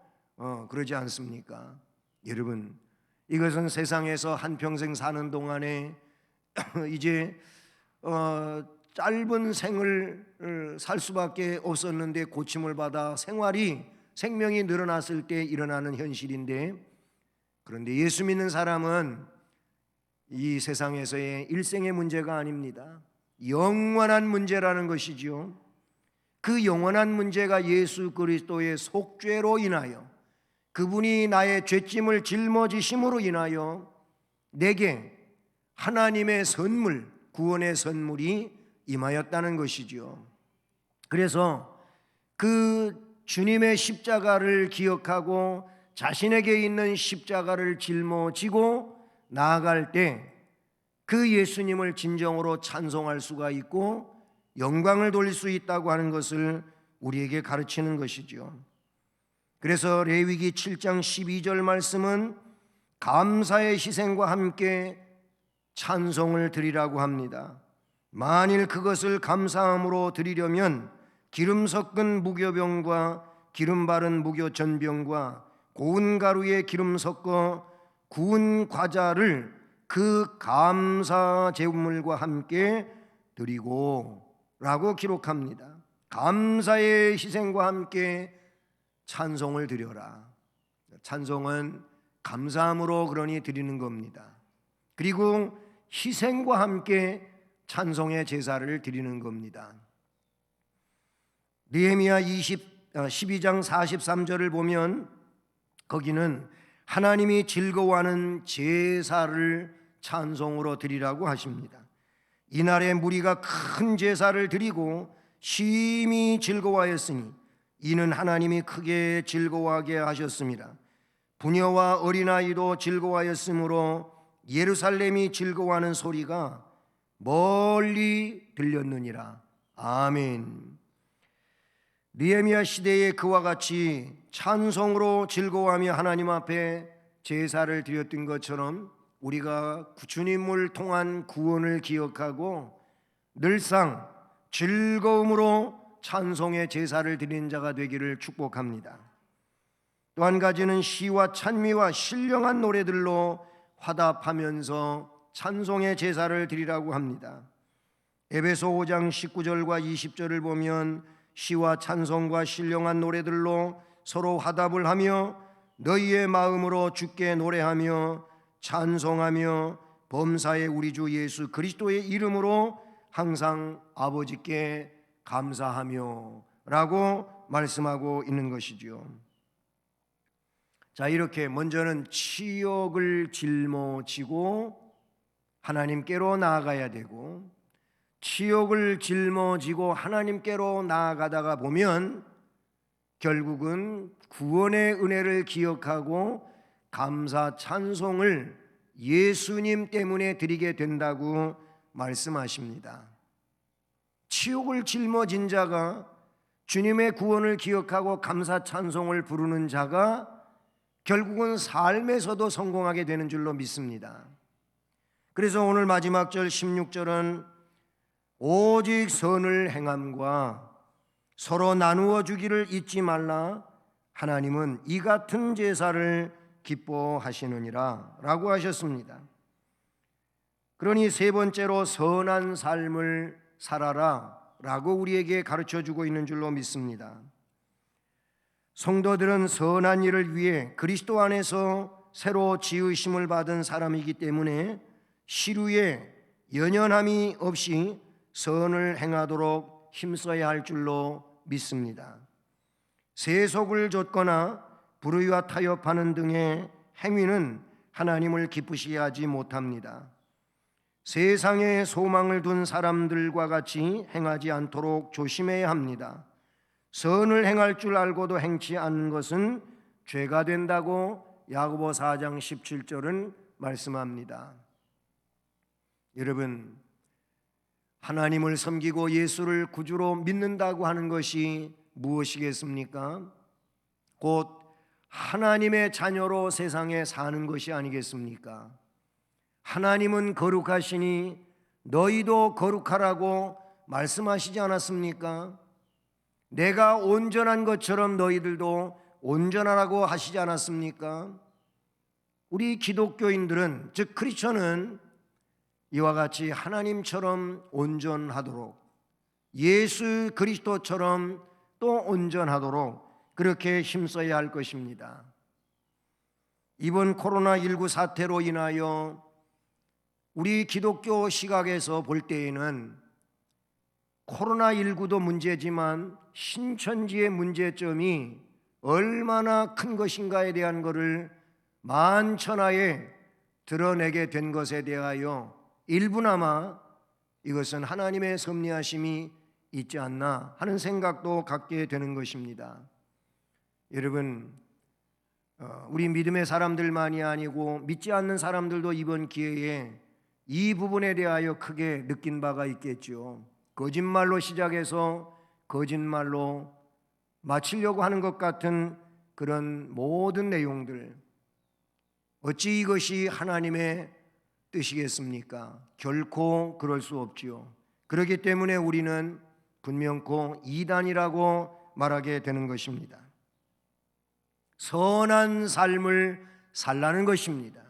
[SPEAKER 2] 그러지 않습니까? 여러분, 이것은 세상에서 한평생 사는 동안에 이제 짧은 생을 살 수밖에 없었는데 고침을 받아 생명이 늘어났을 때 일어나는 현실인데, 그런데 예수 믿는 사람은 이 세상에서의 일생의 문제가 아닙니다. 영원한 문제라는 것이죠. 그 영원한 문제가 예수 그리스도의 속죄로 인하여, 그분이 나의 죄짐을 짊어지심으로 인하여 내게 하나님의 선물, 구원의 선물이 임하였다는 것이죠. 그래서 그 주님의 십자가를 기억하고 자신에게 있는 십자가를 짊어지고 나아갈 때 그 예수님을 진정으로 찬송할 수가 있고 영광을 돌릴 수 있다고 하는 것을 우리에게 가르치는 것이죠. 그래서 레위기 7장 12절 말씀은 감사의 희생과 함께 찬송을 드리라고 합니다. 만일 그것을 감사함으로 드리려면 기름 섞은 무교병과 기름 바른 무교전병과 고운 가루에 기름 섞어 구운 과자를 그 감사 제물과 함께 드리고 라고 기록합니다. 감사의 희생과 함께 찬송을 드려라. 찬송은 감사함으로 그러니 드리는 겁니다. 그리고 희생과 함께 찬송의 제사를 드리는 겁니다. 느헤미야 12장 43절을 보면 거기는 하나님이 즐거워하는 제사를 찬송으로 드리라고 하십니다. 이날에 무리가 큰 제사를 드리고 심히 즐거워하였으니 이는 하나님이 크게 즐거워하게 하셨습니다. 부녀와 어린아이도 즐거워하였으므로 예루살렘이 즐거워하는 소리가 멀리 들렸느니라. 아멘. 느헤미야 시대에 그와 같이 찬송으로 즐거워하며 하나님 앞에 제사를 드렸던 것처럼 우리가 주님을 통한 구원을 기억하고 늘상 즐거움으로 찬송의 제사를 드리는 자가 되기를 축복합니다. 또 한 가지는 시와 찬미와 신령한 노래들로 화답하면서 찬송의 제사를 드리라고 합니다. 에베소 5장 19절과 20절을 보면 시와 찬송과 신령한 노래들로 서로 화답을 하며 너희의 마음으로 주께 노래하며 찬송하며 범사의 우리 주 예수 그리스도의 이름으로 항상 아버지께 감사하며 라고 말씀하고 있는 것이죠. 자, 이렇게 먼저는 치욕을 짊어지고 하나님께로 나아가야 되고, 치욕을 짊어지고 하나님께로 나아가다가 보면 결국은 구원의 은혜를 기억하고 감사 찬송을 예수님 때문에 드리게 된다고 말씀하십니다. 치욕을 짊어진 자가 주님의 구원을 기억하고 감사 찬송을 부르는 자가 결국은 삶에서도 성공하게 되는 줄로 믿습니다. 그래서 오늘 마지막 절 16절은 오직 선을 행함과 서로 나누어 주기를 잊지 말라. 하나님은 이 같은 제사를 기뻐하시느니라 라고 하셨습니다. 그러니 세 번째로 선한 삶을 살아라 라고 우리에게 가르쳐주고 있는 줄로 믿습니다. 성도들은 선한 일을 위해 그리스도 안에서 새로 지으심을 받은 사람이기 때문에 시루에 연연함이 없이 선을 행하도록 힘써야 할 줄로 믿습니다. 세속을 좇거나 불의와 타협하는 등의 행위는 하나님을 기쁘시게 하지 못합니다. 세상에 소망을 둔 사람들과 같이 행하지 않도록 조심해야 합니다. 선을 행할 줄 알고도 행치 않는 것은 죄가 된다고 야고보 4장 17절은 말씀합니다. 여러분, 하나님을 섬기고 예수를 구주로 믿는다고 하는 것이 무엇이겠습니까? 곧 하나님의 자녀로 세상에 사는 것이 아니겠습니까? 하나님은 거룩하시니 너희도 거룩하라고 말씀하시지 않았습니까? 내가 온전한 것처럼 너희들도 온전하라고 하시지 않았습니까? 우리 기독교인들은, 즉 크리스천은 이와 같이 하나님처럼 온전하도록, 예수 그리스도처럼 또 온전하도록 그렇게 힘써야 할 것입니다. 이번 코로나19 사태로 인하여 우리 기독교 시각에서 볼 때에는 코로나19도 문제지만 신천지의 문제점이 얼마나 큰 것인가에 대한 것을 만천하에 드러내게 된 것에 대하여 일부나마 이것은 하나님의 섭리하심이 있지 않나 하는 생각도 갖게 되는 것입니다. 여러분, 우리 믿음의 사람들만이 아니고 믿지 않는 사람들도 이번 기회에 이 부분에 대하여 크게 느낀 바가 있겠죠. 거짓말로 시작해서 거짓말로 마치려고 하는 것 같은 그런 모든 내용들, 어찌 이것이 하나님의 뜻이겠습니까? 결코 그럴 수 없지요. 그렇기 때문에 우리는 분명코 이단이라고 말하게 되는 것입니다. 선한 삶을 살라는 것입니다.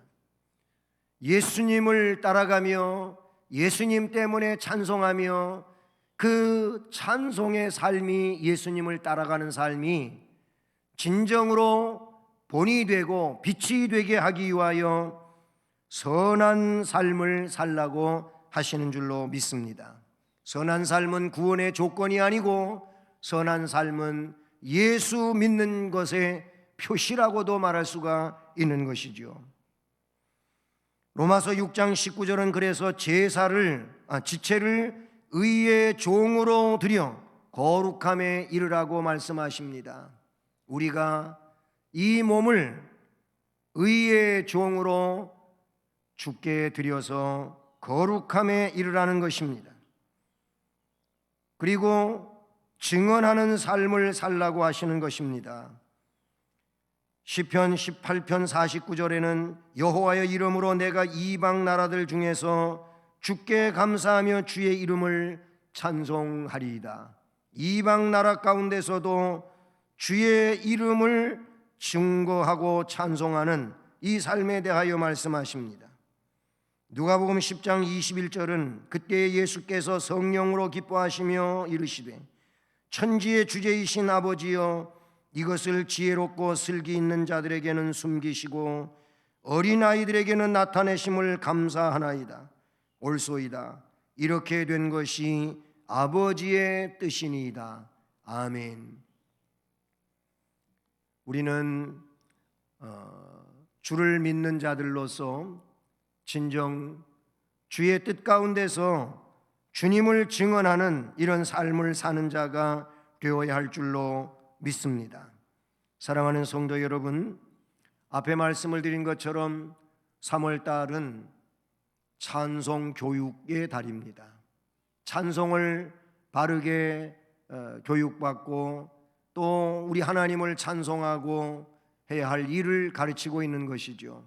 [SPEAKER 2] 예수님을 따라가며 예수님 때문에 찬송하며 그 찬송의 삶이, 예수님을 따라가는 삶이 진정으로 본이 되고 빛이 되게 하기 위하여 선한 삶을 살라고 하시는 줄로 믿습니다. 선한 삶은 구원의 조건이 아니고 선한 삶은 예수 믿는 것의 표시라고도 말할 수가 있는 것이죠. 로마서 6장 19절은 그래서 지체를 의의 종으로 드려 거룩함에 이르라고 말씀하십니다. 우리가 이 몸을 의의 종으로 주께 드려서 거룩함에 이르라는 것입니다. 그리고 증언하는 삶을 살라고 하시는 것입니다. 시편 18편 49절에는 여호와의 이름으로 내가 이방 나라들 중에서 주께 감사하며 주의 이름을 찬송하리이다. 이방 나라 가운데서도 주의 이름을 증거하고 찬송하는 이 삶에 대하여 말씀하십니다. 누가복음 10장 21절은 그때 예수께서 성령으로 기뻐하시며 이르시되 천지의 주제이신 아버지여 이것을 지혜롭고 슬기 있는 자들에게는 숨기시고 어린아이들에게는 나타내심을 감사하나이다. 옳소이다. 이렇게 된 것이 아버지의 뜻이니이다. 아멘. 우리는 주를 믿는 자들로서 진정 주의 뜻 가운데서 주님을 증언하는 이런 삶을 사는 자가 되어야 할 줄로 믿습니다. 사랑하는 성도 여러분, 앞에 말씀을 드린 것처럼 3월달은 찬송 교육의 달입니다. 찬송을 바르게 교육받고 또 우리 하나님을 찬송하고 해야 할 일을 가르치고 있는 것이죠.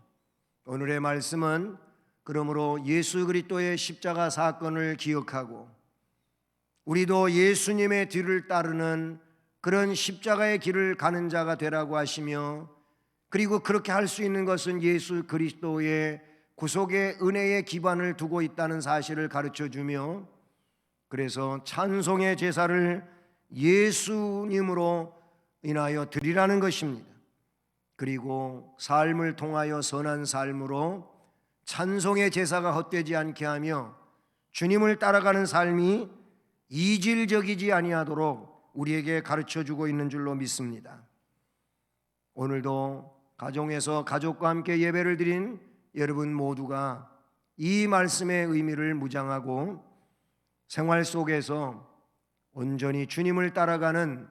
[SPEAKER 2] 오늘의 말씀은 그러므로 예수 그리스도의 십자가 사건을 기억하고 우리도 예수님의 뒤를 따르는 그런 십자가의 길을 가는 자가 되라고 하시며, 그리고 그렇게 할 수 있는 것은 예수 그리스도의 구속의 은혜의 기반을 두고 있다는 사실을 가르쳐주며, 그래서 찬송의 제사를 예수님으로 인하여 드리라는 것입니다. 그리고 삶을 통하여 선한 삶으로 찬송의 제사가 헛되지 않게 하며 주님을 따라가는 삶이 이질적이지 아니하도록 우리에게 가르쳐주고 있는 줄로 믿습니다. 오늘도 가정에서 가족과 함께 예배를 드린 여러분 모두가 이 말씀의 의미를 무장하고 생활 속에서 온전히 주님을 따라가는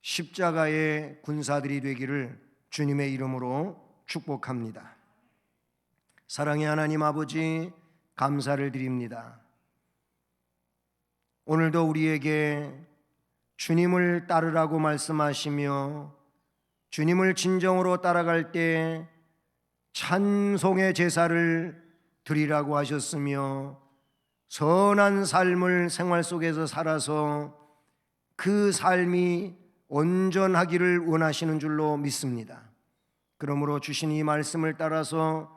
[SPEAKER 2] 십자가의 군사들이 되기를 주님의 이름으로 축복합니다. 사랑의 하나님 아버지, 감사를 드립니다. 오늘도 우리에게 주님을 따르라고 말씀하시며 주님을 진정으로 따라갈 때 찬송의 제사를 드리라고 하셨으며 선한 삶을 생활 속에서 살아서 그 삶이 온전하기를 원하시는 줄로 믿습니다. 그러므로 주신 이 말씀을 따라서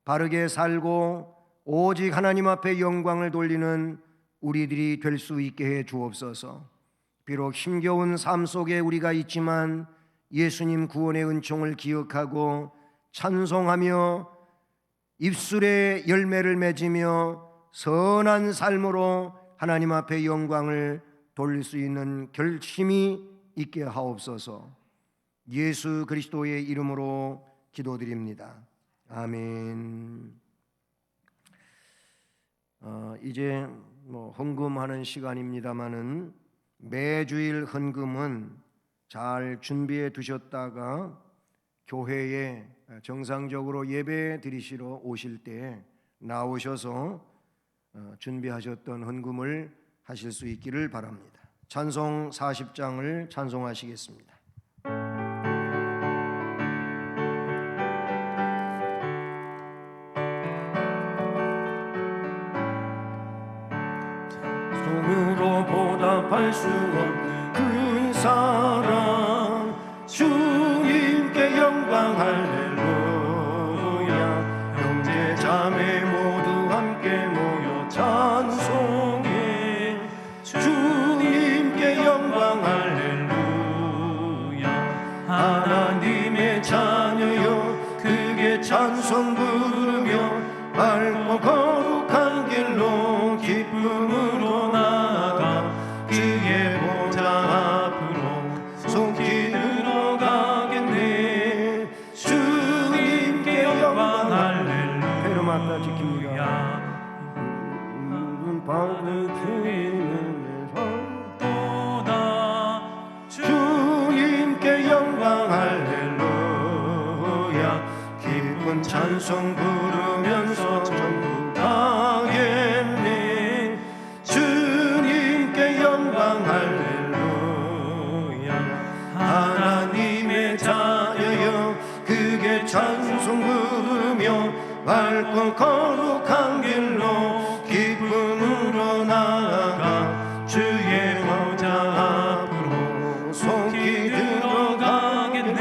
[SPEAKER 2] 바르게 살고 오직 하나님 앞에 영광을 돌리는 우리들이 될 수 있게 해 주옵소서. 비록 힘겨운 삶 속에 우리가 있지만 예수님 구원의 은총을 기억하고 찬송하며 입술에 열매를 맺으며 선한 삶으로 하나님 앞에 영광을 돌릴 수 있는 결심이 있게 하옵소서. 예수 그리스도의 이름으로 기도드립니다. 아멘. 이제 헌금하는 시간입니다마는 매주일 헌금은 잘 준비해 두셨다가 교회에 정상적으로 예배 드리시러 오실 때 나오셔서 준비하셨던 헌금을 하실 수 있기를 바랍니다. 찬송 40장을 찬송하시겠습니다. 대답할 수 없는 그 사랑 주님께 영광 할렐루야. 형제 자매 모두 함께 모여 찬송해 주님께 영광 할렐루야. 하나님의 자녀여 크게 찬송 부르며 밝고 거룩한 길로 기쁨으로 나아가 주의 보좌 앞으로 속히 들어가겠네. 주님께 영광 할렐루야. 베르마타 지킵니다. 주님께 영광 할렐루야. 기쁜 찬송 부르면서 전부 가겠네. 주님께 영광 할렐루야. 하나님의 자녀여 크게 찬송 부르며 밝고 거룩한 길로 기쁨으로 나아가 주의 보좌 앞으로 속히 들어가겠네.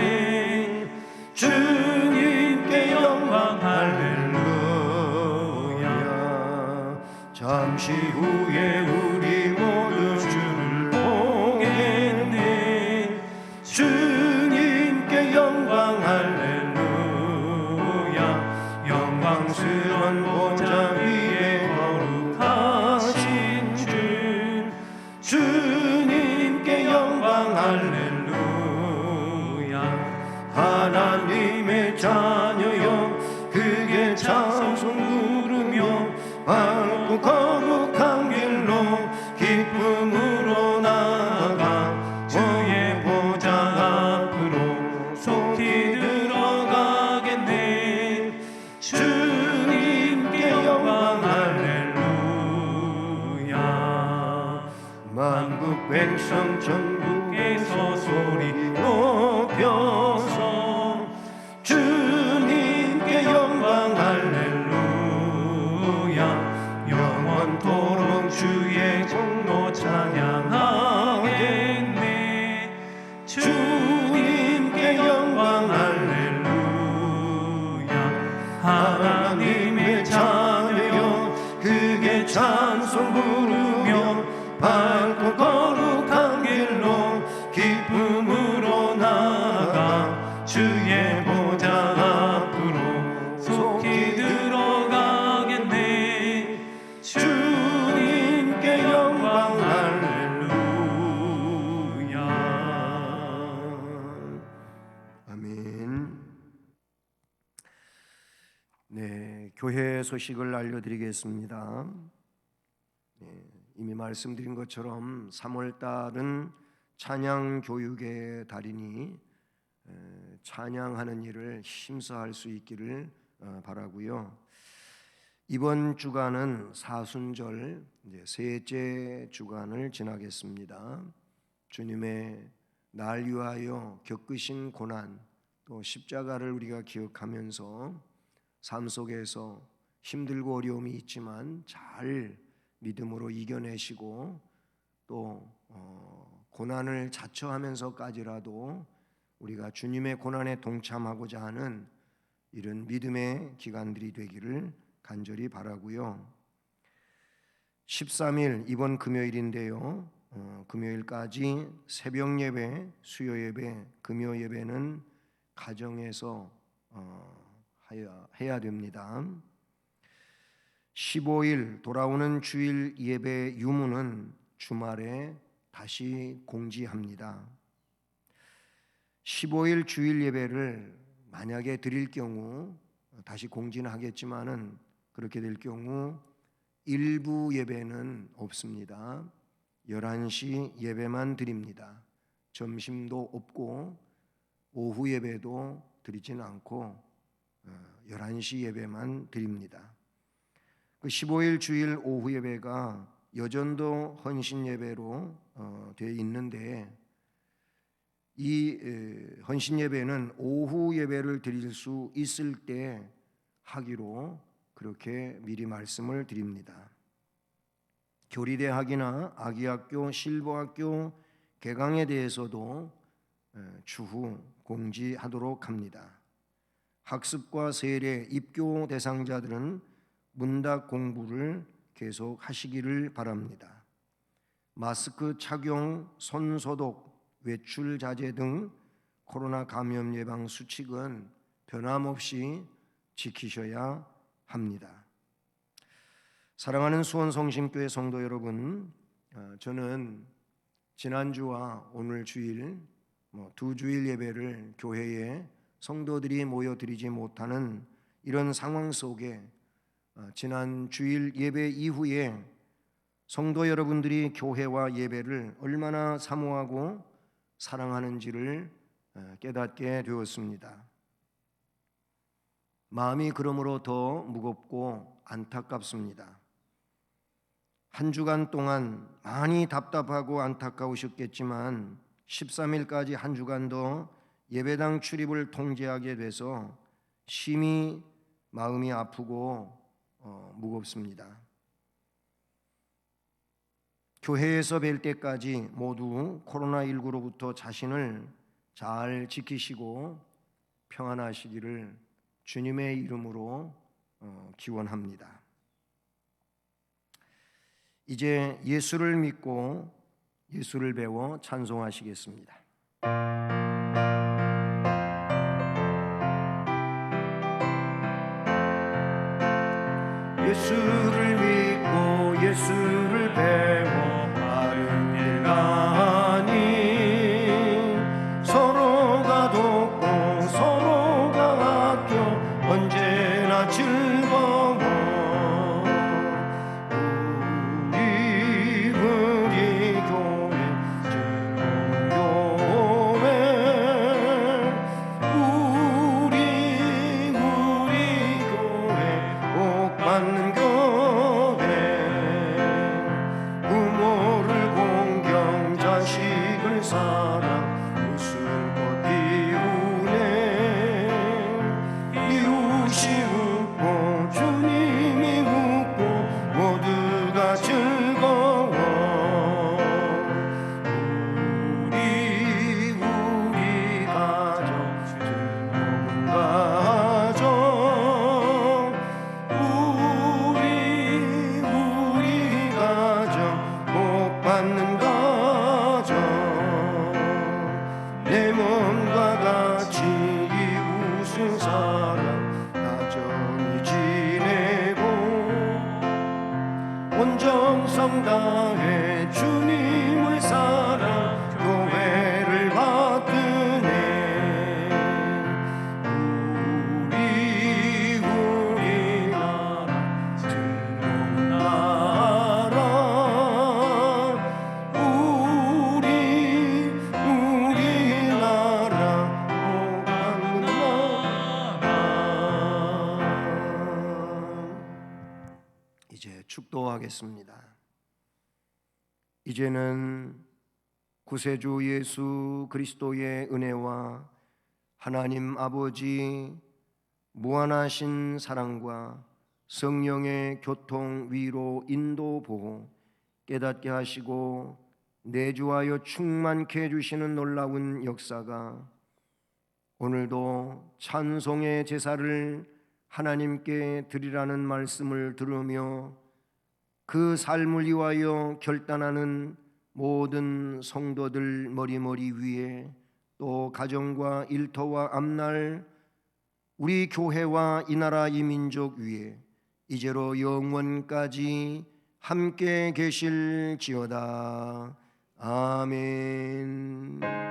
[SPEAKER 2] 주님께 영광 할렐루야. 잠시 후에 우리 모두 주를 보겠네. 주님께 영광 할렐루야. 영광스런 보좌 위에 거룩하신 주 주님께 영광 할렐루야. 하나님의 자녀여 크게 찬송 부르며 밝고 거룩한 길로 기쁨으로 나아가 주의 보좌 앞으로 속히 들어가겠네. 주님께 영광 할렐루야. 만국 백성 전국에서 소리 높여서 주님께 영광 할렐루야. 영원토록 주의 공로 찬양하겠네. 주님께 영광 할렐루야. 하나님의 자녀여 크게 찬송 부르며 밝고 거룩한 길로 기쁨으로 나아가 주의 보좌 앞으로 속히 들어가겠네. 주님께 영광 할렐루야. 아멘. 네, 교회 소식을 알려드리겠습니다. 이미 말씀드린 것처럼 3월달은 찬양 교육의 달이니 찬양하는 일을 힘써할 수 있기를 바라고요. 이번 주간은 사순절 셋째 주간을 지나겠습니다. 주님의 날 위하여 겪으신 고난 또 십자가를 우리가 기억하면서 삶 속에서 힘들고 어려움이 있지만 잘 믿음으로 이겨내시고 또 고난을 자처하면서까지라도 우리가 주님의 고난에 동참하고자 하는 이런 믿음의 기간들이 되기를 간절히 바라고요. 13일 이번 금요일인데요. 금요일까지 새벽 예배, 수요 예배, 금요 예배는 가정에서 해야 됩니다. 15일 돌아오는 주일 예배 유무는 주말에 다시 공지합니다. 15일 주일 예배를 만약에 드릴 경우 다시 공지는 하겠지만은 그렇게 될 경우 일부 예배는 없습니다. 11시 예배만 드립니다. 점심도 없고 오후 예배도 드리지는 않고 11시 예배만 드립니다. 그 15일 주일 오후 예배가 여전도 헌신 예배로 되어 있는데 이 헌신 예배는 오후 예배를 드릴 수 있을 때 하기로 그렇게 미리 말씀을 드립니다. 교리대학이나 아기학교, 실버학교 개강에 대해서도 추후 공지하도록 합니다. 학습과 세례, 입교 대상자들은 문답 공부를 계속 하시기를 바랍니다. 마스크 착용, 손 소독, 외출 자제 등 코로나 감염 예방 수칙은 변함없이 지키셔야 합니다. 사랑하는 수원성심교회 성도 여러분, 저는 지난주와 오늘 주일 두 주일 예배를 교회에 성도들이 모여드리지 못하는 이런 상황 속에 지난 주일 예배 이후에 성도 여러분들이 교회와 예배를 얼마나 사모하고 사랑하는지를 깨닫게 되었습니다. 마음이 그러므로 더 무겁고 안타깝습니다. 한 주간 동안 많이 답답하고 안타까우셨겠지만 13일까지 한 주간 더 예배당 출입을 통제하게 돼서 심히 마음이 아프고 무겁습니다. 교회에서 뵐 때까지 모두 코로나19로부터 자신을 잘 지키시고 평안하시기를 주님의 이름으로 기원합니다. 이제 예수를 믿고 예수를 배워 찬송하시겠습니다. 예수를 믿고 예수를 배워 바른 길 가니 서로가 돕고 서로가 아껴 언제나 즐거워. 우리 교회 즐거운 교회, 우리 교회 복 받는 교회, 부모를 공경 자식을 사랑 웃음꽃 피우네. 이웃이 웃고 주님이 웃고 모두가 즐거워. 우리 가정 즐거운 가정, 우리 가정 복 받는 가정, 내 몸과 같이 이웃을 사랑 다정히 지내고 온 정성 다해 주님의 사랑 교회를 받드네. 우리 나라 즐거운 나라, 우리 나라 복 받는 나라. 이제 축도하겠습니다. 이제는 구세주 예수 그리스도의 은혜와 하나님 아버지 무한하신 사랑과 성령의 교통, 위로, 인도, 보호 깨닫게 하시고 내주하여 충만케 해주시는 놀라운 역사가 오늘도 찬송의 제사를 하나님께 드리라는 말씀을 들으며 그 삶을 위하여 결단하는 모든 성도들 머리머리 위에, 또 가정과 일터와 앞날 우리 교회와 이 나라 이 민족 위에 이제로 영원까지 함께 계실지어다. 아멘. 아멘.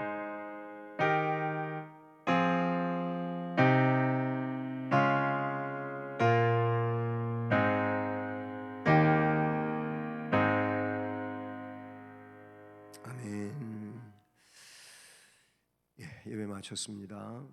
[SPEAKER 2] 예배 마쳤습니다.